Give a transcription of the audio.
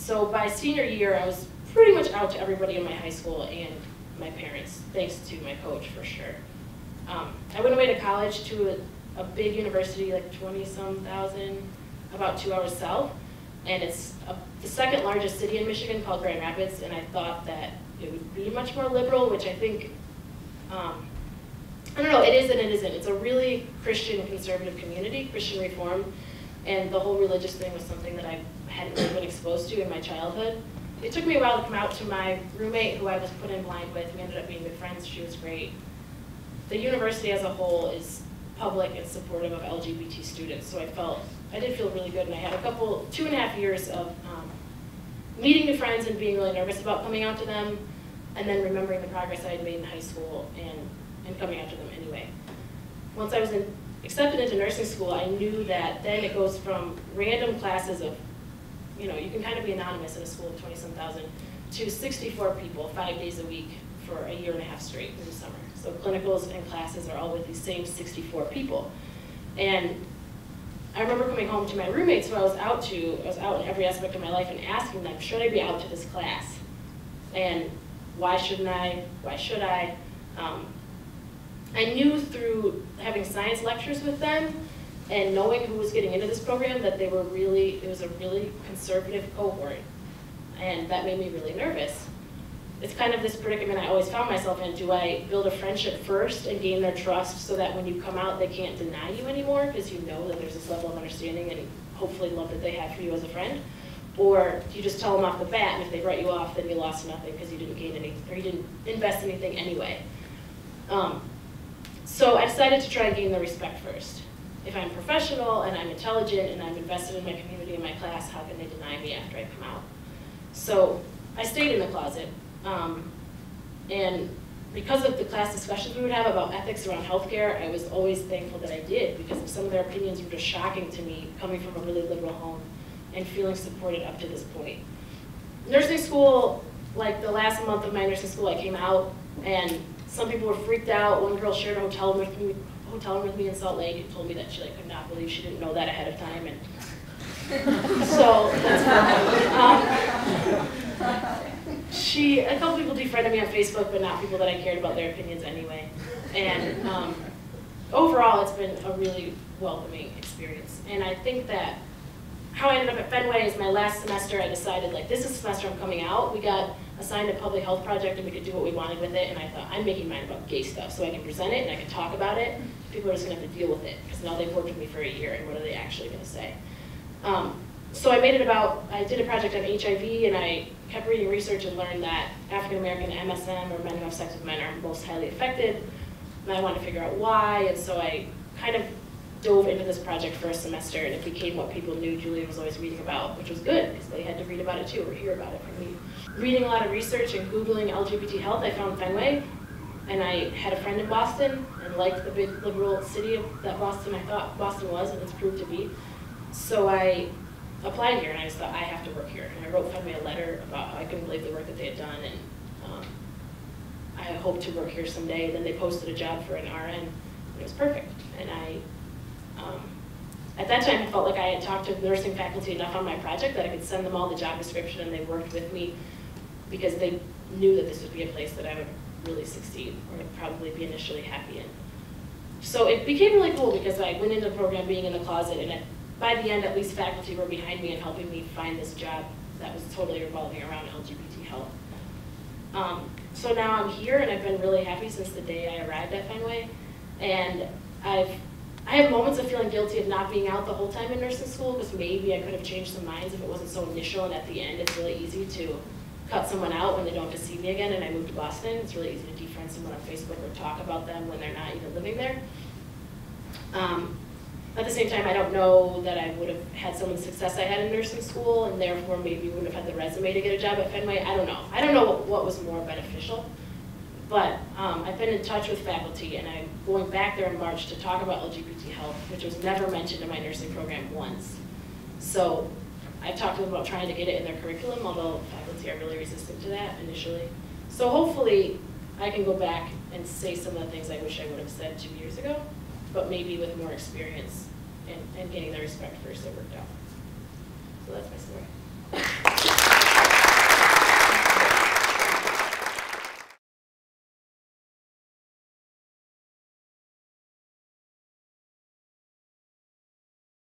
So by senior year, I was pretty much out to everybody in my high school and my parents, thanks to my coach for sure. I went away to college to a big university, like 20-some thousand, about 2 hours south, and it's the second largest city in Michigan called Grand Rapids, and I thought that it would be much more liberal, which I think, I don't know, it is and it isn't. It's a really Christian conservative community, Christian reform, and the whole religious thing was something that I hadn't really been exposed to in my childhood. It took me a while to come out to my roommate, who I was put in blind with. We ended up being good friends. She was great. The university as a whole is public and supportive of LGBT students, so I did feel really good, and I had 2.5 years of meeting new friends and being really nervous about coming out to them, and then remembering the progress I had made in high school and coming out to them anyway. Once I was accepted into nursing school, I knew that then it goes from random classes of, you can kind of be anonymous in a school of 20-some thousand, to 64 people 5 days a week for a year and a half straight in the summer. So clinicals and classes are all with these same 64 people. And I remember coming home to my roommates who I was out in every aspect of my life and asking them, should I be out to this class? And why shouldn't I? Why should I? I knew through having science lectures with them and knowing who was getting into this program that it was a really conservative cohort. And that made me really nervous. It's kind of this predicament I always found myself in. Do I build a friendship first and gain their trust so that when you come out, they can't deny you anymore because you know that there's this level of understanding and hopefully love that they have for you as a friend? Or do you just tell them off the bat, and if they write you off, then you lost nothing because you didn't gain anything, or you didn't invest anything anyway? So I decided to try and gain their respect first. If I'm professional and I'm intelligent and I'm invested in my community and my class, how can they deny me after I come out? So I stayed in the closet. And because of the class discussions we would have about ethics around healthcare, I was always thankful that I did, because some of their opinions were just shocking to me, coming from a really liberal home and feeling supported up to this point. Nursing school, like the last month of my nursing school, I came out, and some people were freaked out. One girl shared a hotel room with me in Salt Lake and told me that she could not believe she didn't know that ahead of time. And so that's a couple people defriended me on Facebook, but not people that I cared about their opinions anyway. And overall, it's been a really welcoming experience. And I think that how I ended up at Fenway is my last semester, I decided, this is the semester I'm coming out. We got assigned a public health project and we could do what we wanted with it. And I thought, I'm making mine about gay stuff so I can present it and I can talk about it. People are just gonna have to deal with it because now they've worked with me for a year and what are they actually gonna say? So I did a project on HIV, and I kept reading research and learned that African American MSM, or men who have sex with men, are most highly affected. And I wanted to figure out why, and so I kind of dove into this project for a semester, and it became what people knew Julian was always reading about, which was good, because they had to read about it too, or hear about it from me. Reading a lot of research and Googling LGBT health, I found Fenway, and I had a friend in Boston, and liked the big liberal city that I thought Boston was, and it's proved to be. So I applied here, and I just thought, I have to work here. And I wrote Fenway a letter about how I couldn't believe the work that they had done, and I hope to work here someday. Then they posted a job for an RN, and it was perfect. And at that time, I felt like I had talked to nursing faculty enough on my project that I could send them all the job description, and they worked with me because they knew that this would be a place that I would really succeed, or would probably be initially happy in. So it became really cool because I went into the program being in the closet, and by the end, at least faculty were behind me and helping me find this job that was totally revolving around LGBT health. So now I'm here, and I've been really happy since the day I arrived at Fenway. And I have moments of feeling guilty of not being out the whole time in nursing school, because maybe I could have changed some minds if it wasn't so initial, and at the end it's really easy to cut someone out when they don't have to see me again, and I moved to Boston. It's really easy to defriend someone on Facebook or talk about them when they're not even living there. At the same time, I don't know that I would have had some of the success I had in nursing school, and therefore maybe wouldn't have had the resume to get a job at Fenway. I don't know. I don't know what was more beneficial. But I've been in touch with faculty, and I'm going back there in March to talk about LGBT health, which was never mentioned in my nursing program once. So I've talked to them about trying to get it in their curriculum, although faculty are really resistant to that initially. So hopefully I can go back and say some of the things I wish I would have said 2 years ago, but maybe with more experience and getting the respect first it worked out. So that's my story.